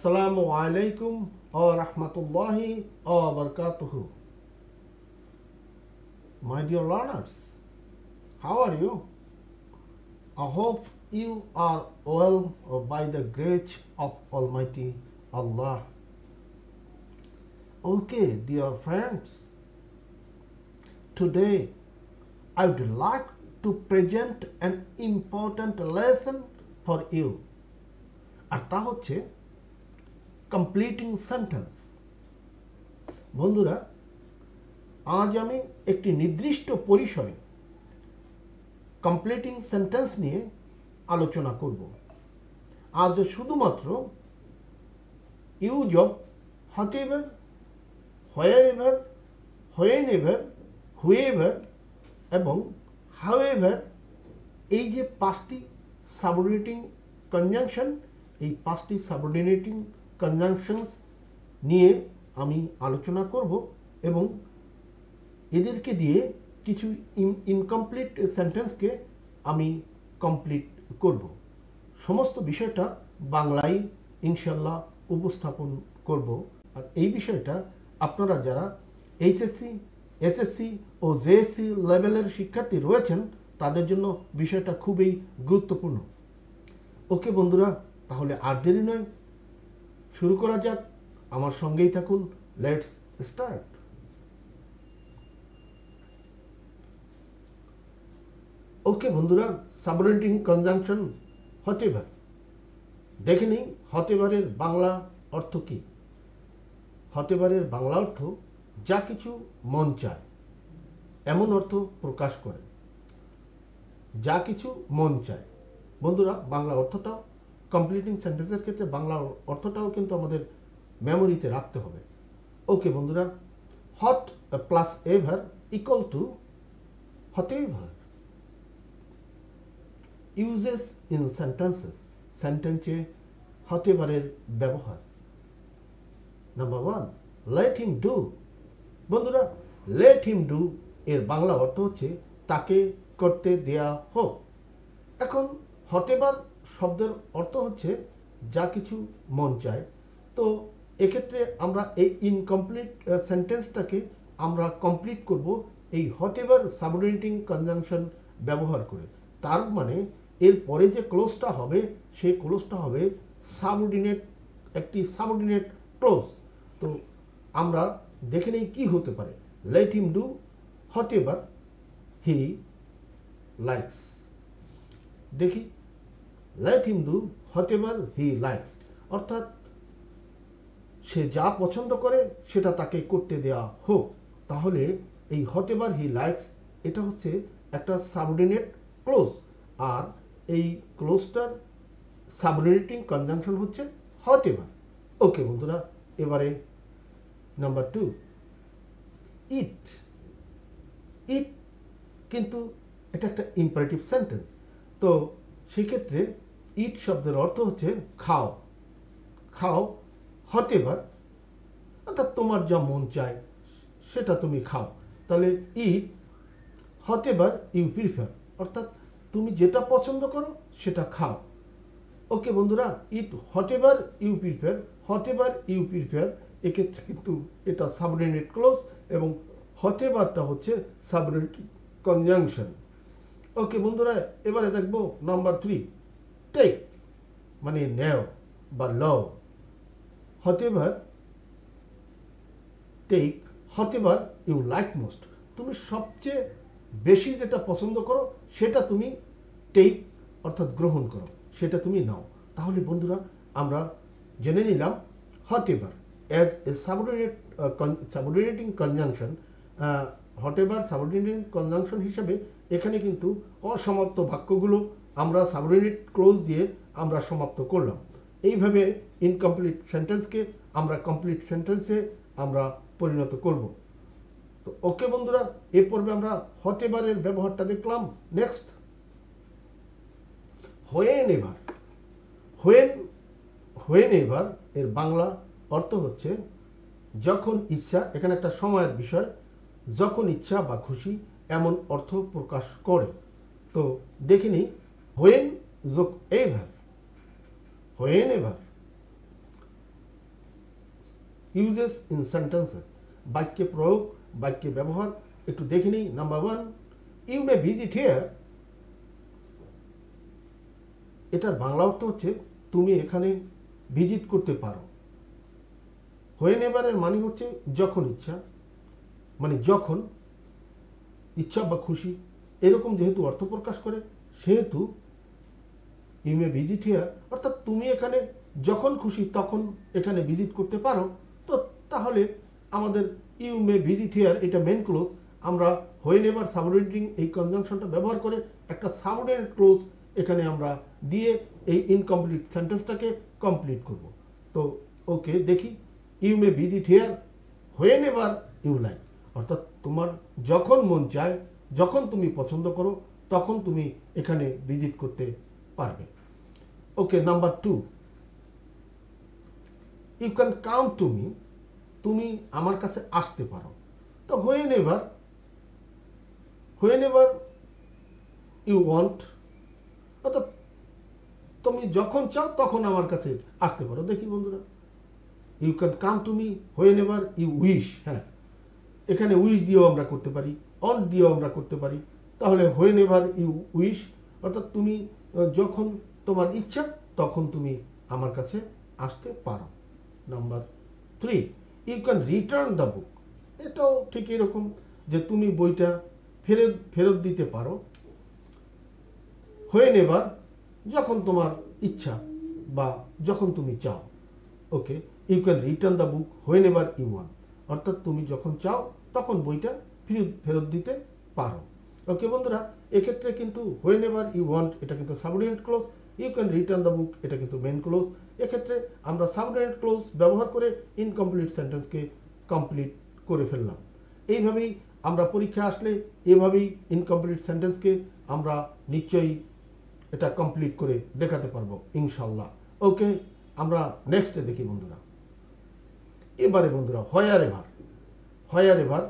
Assalamu alaikum wa rahmatullahi wa barakatuhu. My dear learners, how are you? I hope you are well by the grace of Almighty Allah. Okay, dear friends, today I would like to present an important lesson for you. আর তা হচ্ছে completing sentence. বন্ধুরা, আজ আমি একটি নির্দিষ্ট পরিসরে completing sentence নিয়ে আলোচনা করব। আজ শুধুমাত্র use of whatever, wherever, whenever, whoever এবং হাউএভার, এই যে পাঁচটি সাবঅর্ডিনেটিং কনজাংশন, এই পাঁচটি সাবঅর্ডিনেটিং কনজাংশনস নিয়ে আমি আলোচনা করব এবং এদেরকে দিয়ে কিছু ইনকমপ্লিট সেন্টেন্সকে আমি কমপ্লিট করব। সমস্ত বিষয়টা বাংলায় ইনশাল্লাহ উপস্থাপন করব। আর এই বিষয়টা আপনারা যারা এইচএসসি, এসএসসি ও জেএসসি লেভেলের শিক্ষার্থী রয়েছেন তাদের জন্য বিষয়টা খুবই গুরুত্বপূর্ণ। ওকে বন্ধুরা, তাহলে আর দেরি নয়, শুরু করা যাক। আমার সঙ্গেই থাকুন। Let's start. ওকে বন্ধুরা, সাবঅর্ডিনেটিং কনজাংশন হোয়াটএভার। দেখে নিই হোয়াটএভারের বাংলা অর্থ কী। হোয়াটএভারের বাংলা অর্থ যা কিছু মন চায়, এমন অর্থ প্রকাশ করে। যা কিছু মন চায়। বন্ধুরা, বাংলা অর্থটাও কমপ্লিটিং সেন্টেন্সের ক্ষেত্রে বাংলা অর্থটাও কিন্তু আমাদের মেমোরিতে রাখতে হবে। ওকে বন্ধুরা, hot plus ever equal two whatever. Uses in sentences. সেন্টেন্সে হোয়াটএভারের ব্যবহার। Number 1, late him do. বন্ধুরা, লেট হিম ডু এর বাংলা অর্থ হচ্ছে তাকে করতে দেয়া হোক। এখন হোয়াটএভার শব্দের অর্থ হচ্ছে যা কিছু মন চায়। তো এক্ষেত্রে আমরা এই ইনকমপ্লিট সেন্টেন্সটাকে আমরা কমপ্লিট করব এই হোয়াটএভার সাবঅর্ডিনেটিং কনজাংশন ব্যবহার করে। তার মানে এর পরে যে ক্লোজটা হবে সেই ক্লোজটা হবে সাবঅর্ডিনেট, একটি সাবঅর্ডিনেট ক্লোজ। তো আমরা দেখে নেই কী হতে পারে। Let him do whatever he likes. দেখি, let him do whatever he likes, অর্থাৎ সে যা পছন্দ করে সেটা তাকে করতে দেওয়া হোক। তাহলে এই হোয়াটএভার হি লাইকস এটা হচ্ছে একটা সাবঅর্ডিনেট ক্লোজ, আর এই ক্লোজটার সাবঅর্ডিনেটিং কনজাংশন হচ্ছে হোয়াটএভার। ওকে বন্ধুরা, এবারে নাম্বার 2, ইট। ইট কিন্তু এটা একটা ইম্পারেটিভ সেন্টেন্স। তো সেক্ষেত্রে ইট শব্দের অর্থ হচ্ছে খাও। খাও হোয়াটএভার, অর্থাৎ তোমার যা মন চায় সেটা তুমি খাও। তাহলে ইট হোয়াটএভার ইউ প্রিফার, অর্থাৎ তুমি যেটা পছন্দ করো সেটা খাও। ওকে বন্ধুরা, eat whatever you prefer, whatever you prefer, এক্ষেত্রে কিন্তু এটা সাবঅর্ডিনেট ক্লোজ এবং হোয়াটএভারটা হচ্ছে সাবঅর্ডিনেট কনজাংশন। ওকে বন্ধুরা, এবারে দেখবো নাম্বার 3, টেক মানে নেও বা লও। Whatever take whatever you like most, তুমি সবচেয়ে বেশি যেটা পছন্দ করো সেটা তুমি টেক অর্থাৎ গ্রহণ করো, সেটা তুমি নাও। তাহলে বন্ধুরা, আমরা জেনে নিলাম whatever as a subordinating conjunction. Whatever subordinating conjunction হিসেবে এখানে কিন্তু অসমাপ্ত বাক্যগুলো আমরা সাবঅর্ডিনেট ক্লোজ দিয়ে আমরা সমাপ্ত করলাম। এইভাবে ইনকমপ্লিট সেন্টেন্সকে আমরা কমপ্লিট সেন্টেন্সে আমরা পরিণত করব। তো ওকে বন্ধুরা, এ পর্বে আমরা হোয়াটএভারের ব্যবহারটা দেখলাম। Next, whenever. হোয়েনএভার এর বাংলা অর্থ হচ্ছে যখন ইচ্ছা। এখানে একটা সময়ের বিষয়, যখন ইচ্ছা বা খুশি এমন অর্থ প্রকাশ করে। তো দেখে নিই, হোয়েন যোগ ever, whenever uses in sentences, বাক্যে প্রয়োগ, বাক্যে ব্যবহার একটু দেখে নিই। Number 1, you may visit here, এটার বাংলা অর্থ হচ্ছে তুমি এখানে ভিজিট করতে পারো। হোয়েন এভারের মানে হচ্ছে যখন ইচ্ছা, মানে যখন ইচ্ছা বা খুশি এরকম যেহেতু অর্থ প্রকাশ করে, সেহেতু ইউ মে ভিজিট হিয়ার অর্থাৎ তুমি এখানে যখন খুশি তখন এখানে ভিজিট করতে পারো। তো তাহলে আমাদের ইউ মে ভিজিট হিয়ার এটা মেন ক্লোজ, আমরা হোয়েন এভার সাবঅর্ডিনেটিং এই কনজাংশনটা ব্যবহার করে একটা সাবঅর্ডিনেট ক্লোজ এখানে আমরা দিয়ে এই ইনকমপ্লিট সেন্টেন্সটাকে কমপ্লিট করব। তো ওকে দেখি, you may visit here whenever you like, অর্থাৎ তোমার যখন মন চায়, যখন তুমি পছন্দ করো তখন তুমি এখানে ভিজিট করতে পারবে। Okay, number 2, you can come to me, তুমি আমার কাছে আসতে পারো। তো হোয়েন এভার ইউ ওয়ান্ট, অর্থাৎ তুমি যখন চাও তখন আমার কাছে আসতে পারো। দেখি বন্ধুরা, you can come to me whenever you wish, হ্যাঁ এখানে উইশ দিয়েও আমরা করতে পারি, অন দিয়েও আমরা করতে পারি। তাহলে হোয়েন এভার ইউ উইশ অর্থাৎ তুমি যখন তোমার ইচ্ছা তখন তুমি আমার কাছে আসতে পারো। Number 3, you can return the book, এটাও ঠিক এরকম যে তুমি বইটা ফেরত দিতে পারো। হোয়েন এভার যখন তোমার ইচ্ছা বা যখন তুমি চাও। Okay, you can return the book whenever you want, অর্থাৎ তুমি যখন চাও তখন বইটা ফেরত দিতে পারো। ওকে বন্ধুরা, এক্ষেত্রে কিন্তু হোয়েন এভার ইউ ওয়ান্ট এটা কিন্তু subordinate clause, you can return the book এটা কিন্তু মেন ক্লোজ। এক্ষেত্রে আমরা সাবঅর্ডিনেট ক্লোজ ব্যবহার করে ইনকমপ্লিট সেন্টেন্সকে কমপ্লিট করে ফেললাম। এইভাবেই আমরা পরীক্ষা আসলে এভাবেই ইনকমপ্লিট সেন্টেন্সকে আমরা নিশ্চয়ই এটা কমপ্লিট করে দেখাতে পারবো ইনশাল্লাহ। ওকে, আমরা নেক্সটে দেখি বন্ধুরা। এবারে বন্ধুরা হোয়ার এভার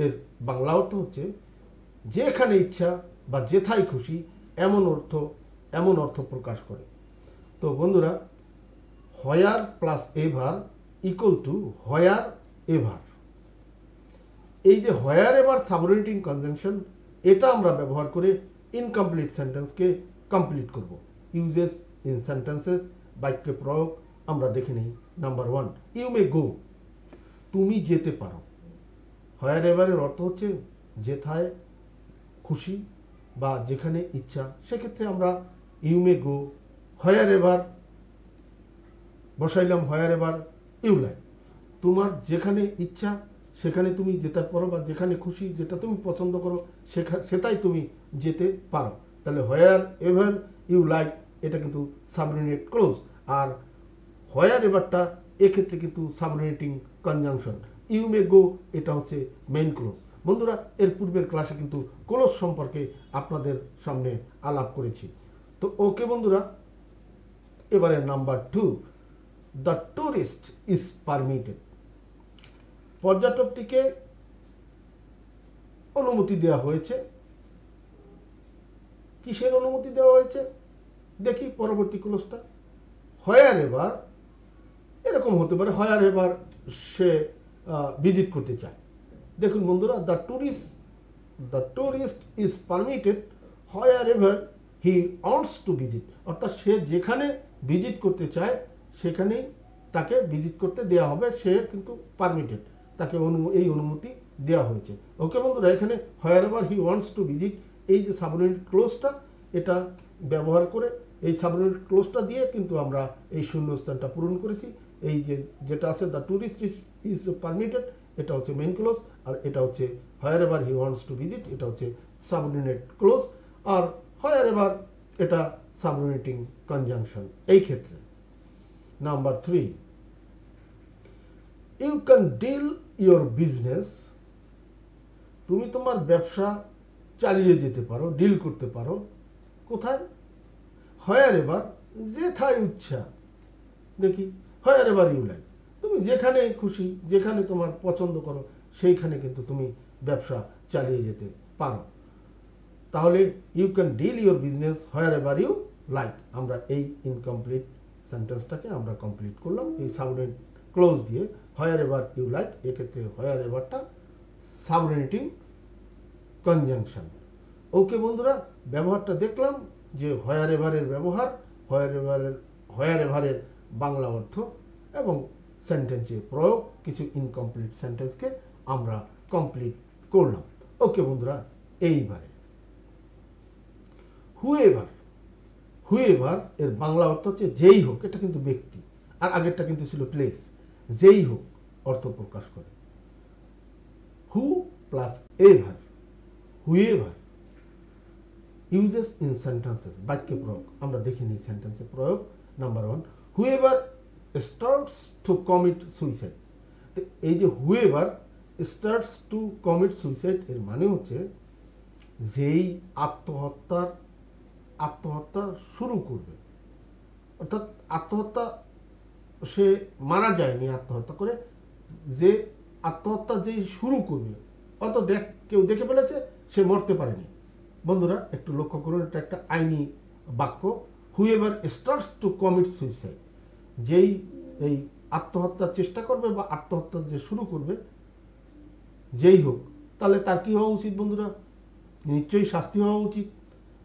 এর বাংলা অর্থ হচ্ছে যেখানে ইচ্ছা বা যেথায় খুশি এমন অর্থ প্রকাশ করে। তো বন্ধুরা, where plus ever equal to wherever, এই যে হোয়ার এভার সাবঅর্ডিনেটিং কনজাংশন এটা আমরা ব্যবহার করে ইনকমপ্লিট সেন্টেন্সকে কমপ্লিট করব। ইউজেস ইন সেন্টেন্সেস, বাক্যে প্রয়োগ আমরা দেখে নিই। নাম্বার 1, ইউ মে গো, তুমি যেতে পারো। হোয়ার এভারের অর্থ হচ্ছে যেথায় খুশি বা যেখানে ইচ্ছা, সেক্ষেত্রে আমরা you may go, wherever বসাইলাম, হোয়ার এভার ইউ লাইক, তোমার যেখানে ইচ্ছা সেখানে তুমি যেতে পারো বা যেখানে খুশি যেটা তুমি পছন্দ করো সেটাই তুমি যেতে পারো। তাহলে হোয়ার এভার ইউ লাইক এটা কিন্তু সাবঅর্ডিনেট ক্লোজ, আর হোয়ার এভারটা এক্ষেত্রে কিন্তু সাবঅর্ডিনেটিং কনজাংশন। ইউ মে গো এটা হচ্ছে মেইন ক্লোজ। বন্ধুরা, এর পূর্বের ক্লাসে কিন্তু ক্লোজ সম্পর্কে আপনাদের সামনে আলাপ করেছি। তো ওকে বন্ধুরা, এবারে number 2, the tourist is permitted, পর্যটকটিকে অনুমতি দেওয়া হয়েছে। কিসের অনুমতি দেওয়া হয়েছে দেখি পরবর্তী ক্লোজটা। হোয়ার এভার এরকম হতে পারে, হোয়ার এভার সে ভিজিট করতে চায়। দেখুন বন্ধুরা, the tourist is permitted where ever he wants to visit, অর্থাৎ সে যেখানে ভিজিট করতে চায় সেখানেই তাকে ভিজিট করতে দেওয়া হবে, সে কিন্তু পারমিটেড, তাকে এই অনুমতি দেওয়া হয়েছে। ওকে বন্ধুরা, এখানে wherever he wants to visit এই যে সাবঅর্ডিনেট ক্লোজটা এটা ব্যবহার করে এই সাবঅর্ডিনেট ক্লোজটা দিয়ে কিন্তু আমরা এই শূন্যস্থানটা পূরণ করেছি। এই যেটা আছে দ্য টুরিস্ট ইজ পারমিটেড এটা হচ্ছে মেইন ক্লোজ, আর এটা হচ্ছে wherever he wants to visit এটা হচ্ছে সাবঅর্ডিনেট ক্লোজ, আর হোয়ার এভার এটা সাবঅর্ডিনেটিং কনজাংশন এই ক্ষেত্রে। Number 3, you can deal your business, তুমি তোমার ব্যবসা চালিয়ে যেতে পারো, ডিল করতে পারো। কোথায়? হোয়ার এভার যেথায় ইচ্ছা। দেখি, হোয়ার এভার ইউ লাইক, তুমি যেখানে খুশি যেখানে তোমার পছন্দ করো সেইখানে কিন্তু তুমি ব্যবসা চালিয়ে যেতে পারো। তাহলে you can deal your business wherever you like, আমরা এই ইনকমপ্লিট সেন্টেন্সটাকে আমরা কমপ্লিট করলাম এই সাবঅর্ডিনেট ক্লোজ দিয়ে হোয়ার এভার ইউ লাইক, এক্ষেত্রে হোয়ার এভারটা সাবঅর্ডিনেটিং কনজাংশন। ওকে বন্ধুরা, ব্যবহারটা দেখলাম যে হোয়ার এভারের ব্যবহার, হোয়ার এভারের বাংলা অর্থ এবং সেন্টেন্সে প্রয়োগ, কিছু ইনকমপ্লিট সেন্টেন্সকে আমরা কমপ্লিট করলাম। ওকে বন্ধুরা, এইবারে হুএভার, হুএভার এর বাংলা অর্থ হচ্ছে যেই হোক, এটা কিন্তু ব্যক্তি, আর আগেরটা কিন্তু ছিল প্লেস, যেই হোক অর্থ প্রকাশ করে। Who plus ever, whoever uses in sentences, বাক্যে প্রয়োগ। আমরা দেখে নিই সেন্টেন্সে প্রয়োগ। Number 1, whoever starts to commit suicide. তো এই যে whoever starts to commit suicide এর মানে হচ্ছে যেই আত্মহত্যা শুরু করবে, অর্থাৎ আত্মহত্যা সে মারা যায়নি আত্মহত্যা করে, যে আত্মহত্যা যেই শুরু করবে, অত কেউ দেখে ফেলেছে, সে মরতে পারেনি। বন্ধুরা একটু লক্ষ্য করুন, এটা একটা আইনি বাক্য। Whoever starts to commit suicide, যেই এই আত্মহত্যার চেষ্টা করবে বা আত্মহত্যা যে শুরু করবে, যেই হোক, তাহলে তার কি হওয়া উচিত বন্ধুরা? নিশ্চয়ই শাস্তি হওয়া উচিত।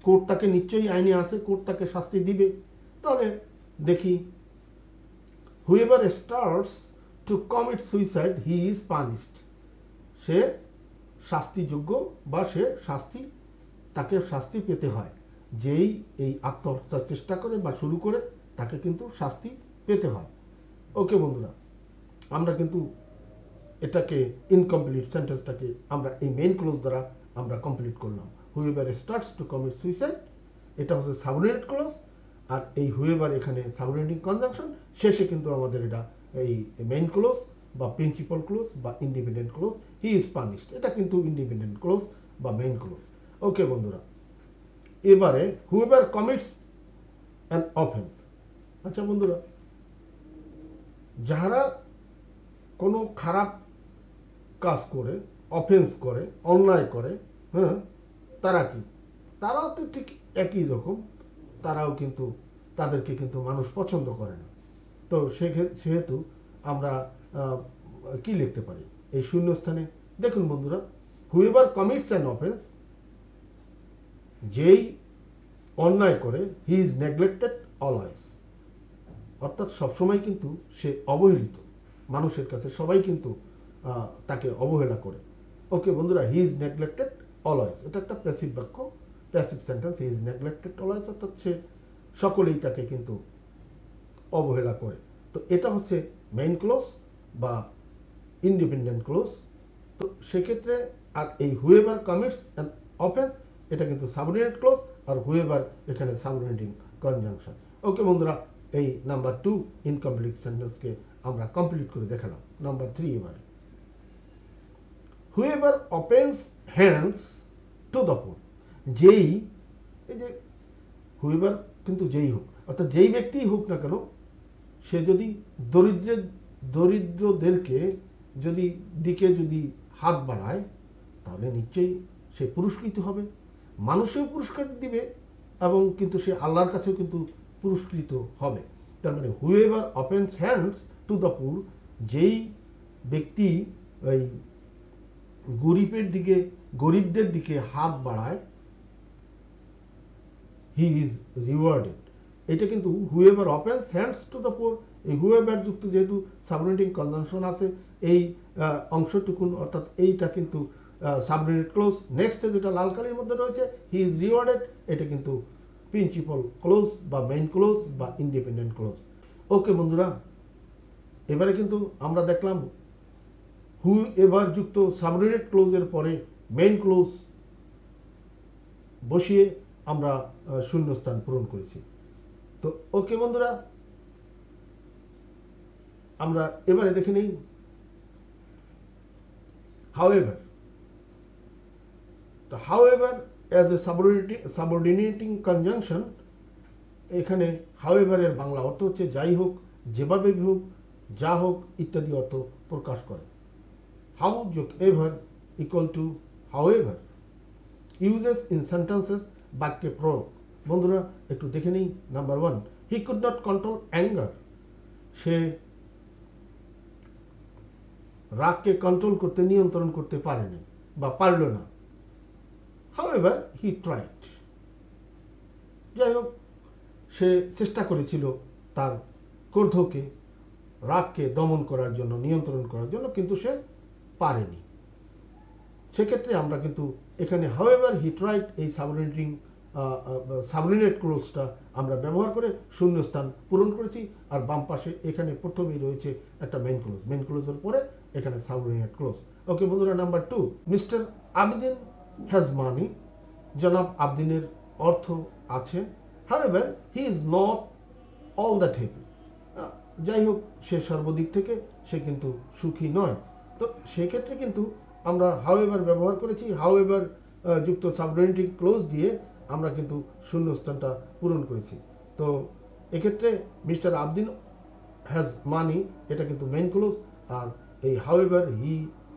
কোর্ট তাকে নিশ্চয়ই আইনে আছে, কোর্ট তাকে শাস্তি দিবে। তাহলে দেখি, whoever starts to commit suicide he is punished, সে শাস্তিযোগ্য বা সে তাকে শাস্তি পেতে হয়। যেই এই আত্মহত্যার চেষ্টা করে বা শুরু করে, তাকে কিন্তু শাস্তি পেতে হয়। ওকে বন্ধুরা, আমরা কিন্তু এটাকে ইনকমপ্লিট সেন্টেন্সটাকে আমরা এই মেইন ক্লোজ দ্বারা আমরা কমপ্লিট করলাম। Whoever starts to commit suicide, এটা হচ্ছে সাবঅর্ডিনেট ক্লোজ, আর এই হুএভার এখানে সাবঅর্ডিনেটিং কনজাংশন, শেষে কিন্তু আমাদের এটা এই মেইন ক্লোজ বা প্রিন্সিপাল ক্লোজ বা independent close, he is punished, এটা কিন্তু ইন্ডিপেন্ডেন্ট ক্লোজ বা মেইন ক্লোজ। ওকে বন্ধুরা, এবারে হুএভার কমিটস অ্যান অফেন্স। আচ্ছা বন্ধুরা, যারা কোনো খারাপ কাজ করে, অফেন্স করে, অন্যায় করে, হ্যাঁ, তারা কি? তারাও তো ঠিক একই রকম, তারাও কিন্তু, তাদেরকে কিন্তু মানুষ পছন্দ করে না। তো সেহেতু আমরা কি লিখতে পারি এই শূন্যস্থানে? দেখুন বন্ধুরা, হুএভার কমিটস অ্যান অফেন্স, যেই অন্যায় করে, হি ইজ নেগলেক্টেড অলওয়েজ, অর্থাৎ সবসময় কিন্তু সে অবহেলিত, মানুষের কাছে সবাই কিন্তু তাকে অবহেলা করে। ওকে বন্ধুরা, হি ইজ নেগলেক্টেড অলওয়েজ, এটা একটা প্যাসিভ বাক্য, passive sentence. He is neglected always, অর্থাৎ সে সকলেই তাকে কিন্তু অবহেলা করে। তো এটা হচ্ছে মেইন ক্লোজ বা ইন্ডিপেন্ডেন্ট ক্লোজ। তো সেক্ষেত্রে আর এই হুএভার কমিটস অ্যান অফেন্স, এটা কিন্তু সাবঅর্ডিনেট ক্লোজ, আর হুএভার এখানে সাবঅর্ডিনেটিং কনজাংশন। ওকে বন্ধুরা, এই নাম্বার 2 ইনকমপ্লিট সেন্টেন্সকে আমরা কমপ্লিট করে দেখালাম। নাম্বার 3 এবারে, whoever opens hands to the poor, যেই, এই যে হুএভার কিন্তু যেই হোক, অর্থাৎ যেই ব্যক্তিই হোক না কেন, সে যদি দরিদ্রদেরকে যদি হাত বাড়ায়, তাহলে নিশ্চয়ই সে পুরস্কৃত হবে, মানুষেও পুরস্কার দিবে, এবং কিন্তু সে আল্লাহর কাছেও কিন্তু পুরস্কৃত হবে। তার মানে whoever opens hands to the poor, যেই ব্যক্তি ওই গরিবদের দিকে হাত বাড়ায়, হি ইজ রিওয়ার্ডেড। এটা কিন্তু whoever opens hands to the poor, এই হুএভার যুক্ত যেহেতু সাবঅর্ডিনেটিং কনজাংশন আছে, এই অংশটুকুন, অর্থাৎ এইটা কিন্তু সাবঅর্ডিনেট ক্লোজ। নেক্সটে যেটা লাল কালির মধ্যে রয়েছে, হি ইজ রিওয়ার্ডেড, এটা কিন্তু প্রিন্সিপাল ক্লোজ বা মেইন ক্লোজ বা ইন্ডিপেন্ডেন্ট ক্লোজ। ওকে বন্ধুরা, এবারে কিন্তু আমরা দেখলাম হুএভার যুক্ত সাবঅর্ডিনেট ক্লোজের পরে মেইন ক্লোজ বসিয়ে আমরা শূন্যস্থান পূরণ করেছি। তো ওকে বন্ধুরা, আমরা এবারে দেখে নিই হাউএভার। তো however as a subordinating conjunction, এখানে হাউএভারের বাংলা অর্থ হচ্ছে যাই হোক, যেভাবে হোক, যা হোক ইত্যাদি অর্থ প্রকাশ করে। হাউ যোগ ever equal to however, uses in sentences, বাক্যে প্রয়োগ। বন্ধুরা একটু দেখে নিই। Number 1, he could not control anger, সে রাগকে কন্ট্রোল করতে, নিয়ন্ত্রণ করতে পারেনি বা পারল না। হাউএভার হি ট্রাইড, যাই হোক সে চেষ্টা করেছিল তার ক্রোধকে, রাগকে দমন করার জন্য, নিয়ন্ত্রণ করার জন্য, কিন্তু সে পারেনি। সেক্ষেত্রে আমরা কিন্তু এখানে হাউএভার হি ট্রাইড এই সাবঅর্ডিনেট ক্লোজটা আমরা ব্যবহার করে শূন্যস্থান পূরণ করেছি। আর বাম পাশে এখানে প্রথমেই রয়েছে একটা মেন ক্লোজ, মেন ক্লোজের পরে এখানে সাবঅর্ডিনেট ক্লোজ। ওকে বন্ধুরা, number 2, mister Abdin has money, জনাব আবদিনের অর্থ আছে। However he is not all that happy, যাই হোক সে সর্বদিক থেকে সে কিন্তু সুখী নয়। তো সেক্ষেত্রে কিন্তু আমরা হাউএভার ব্যবহার করেছি, হাউএভার যুক্ত সাবঅর্ডিনেটিং ক্লোজ দিয়ে আমরা কিন্তু শূন্যস্থানটা পূরণ করেছি। তো এক্ষেত্রে মিস্টার আবদিন হ্যাজ মানি এটা কিন্তু মেইন ক্লোজ, আর এই however he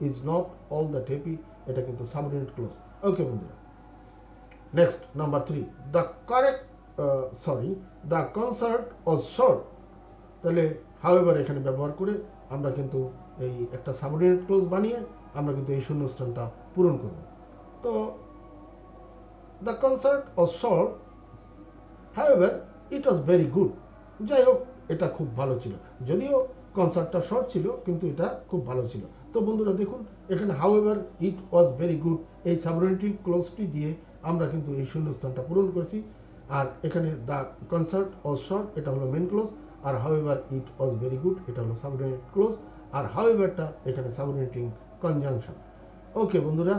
is not all that happy এটা কিন্তু সাবঅর্ডিনেট ক্লোজ। ওকে বন্ধুরা, next number 3, the concert was short. তাহলে হাউএভার এখানে ব্যবহার করে আমরা কিন্তু এই একটা সাবঅর্ডিনেট ক্লোজ বানিয়ে আমরা কিন্তু এই শূন্যস্থানটা পূরণ করব। তো the concert was short, however it was very good, যাই হোক এটা খুব ভালো ছিল, যদিও কনসার্টটা শর্ট ছিল কিন্তু এটা খুব ভালো ছিল। তো বন্ধুরা দেখুন, এখানে however it was very good এই সাবঅর্ডিনেটিং ক্লোজটি দিয়ে আমরা কিন্তু এই শূন্যস্থানটা পূরণ করেছি। আর এখানে দ্য কনসার্ট ওয়াজ শর্ট এটা হলো মেন ক্লোজ, আর however it was very good এটা হলো সাবঅর্ডিনেট ক্লোজ, আর হাউএভারটা এখানে সাবঅর্ডিনেটিং কনজাংশন। ওকে বন্ধুরা,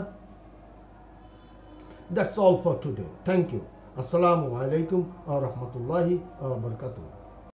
that's all for today. Thank you. আসসালামু আলাইকুম ওয়া রাহমাতুল্লাহি ওয়া বারাকাতুহু।